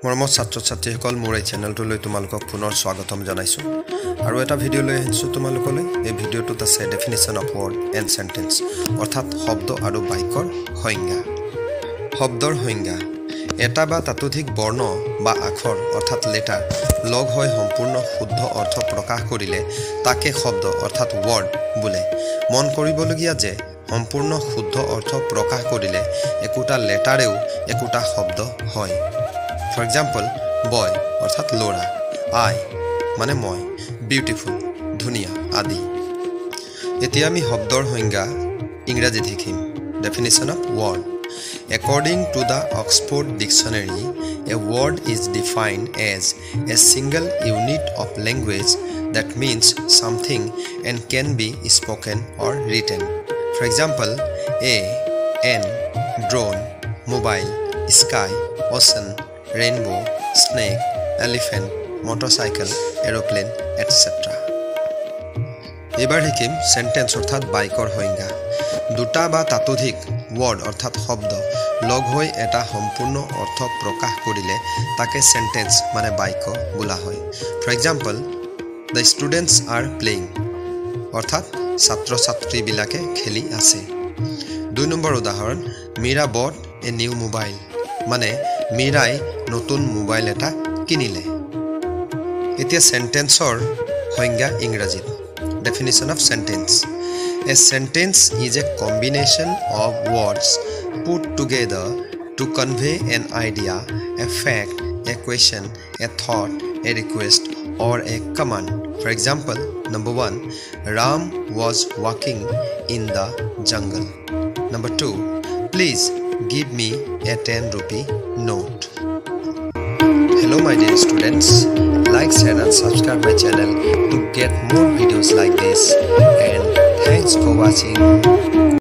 মৰমৰ ছাত্ৰ-ছাত্ৰীসকল মোৰ এই চেনেলটোলৈ তোমালোকক পুনৰ স্বাগতম জনাইছো আৰু এটা ভিডিও লৈ আহিছো তোমালোকলৈ এই ভিডিওটোত আছে definition of word and sentence অৰ্থাৎ শব্দ আৰু বাক্যৰ সংজ্ঞা শব্দৰ সংজ্ঞা এটা বা তাতোধিক বৰ্ণ বা আখৰ অৰ্থাৎ লেটাৰ লগ হৈ সম্পূৰ্ণ শুদ্ধ অৰ্থ প্ৰকাশ কৰিলে তাকে শব্দ অৰ্থাৎ ওয়াৰ্ড বোলে মন কৰিবলগীয়া যে সম্পূৰ্ণ শুদ্ধ অৰ্থ প্ৰকাশ কৰিলে একোটা লেটাৰেও একোটা শব্দ হয় For example, boy অৰ্থাৎ লোৰা I মানে মই beautiful ধুনিয়া আদি এতিয়া আমি শব্দৰ সংজ্ঞা ইংৰাজী দেখিম definition of word according to the Oxford dictionary a word is defined as a single unit of language that means something and can be spoken or written for example a an drone mobile sky ocean rainbow, snake, elephant, motorcycle, aeroplane, etc. এবাৰ দেখিম sentence অৰ্থাৎ বাক্যৰ সংজ্ঞা দুটা বা তাতোধিক word অৰ্থাৎ শব্দ লগ হৈ এটা সম্পূৰ্ণ অৰ্থ প্ৰকাশ কৰিলে তাকে সেন্টেন্স মানে বাক্য বোলা হয় for example the students are playing অৰ্থাৎ ছাত্ৰ-ছাত্ৰী বিলাকে খেলি আছে দুই নম্বৰ উদাহৰণ Mira bought a new mobile মানে মীৰাই নতুন মোবাইল এটা কিনিলে এতিয়া সেন্টেন্সৰ সংজ্ঞা ইংৰাজীত definition of sentence a sentence is a combination of words put together to convey an idea a fact a question a thought a request or a command for example number 1 Ram was walking in the jungle number 2 please give me a 10 rupee note. Hello my dear students, like, share and subscribe my channel to get more videos like this and thanks for watching.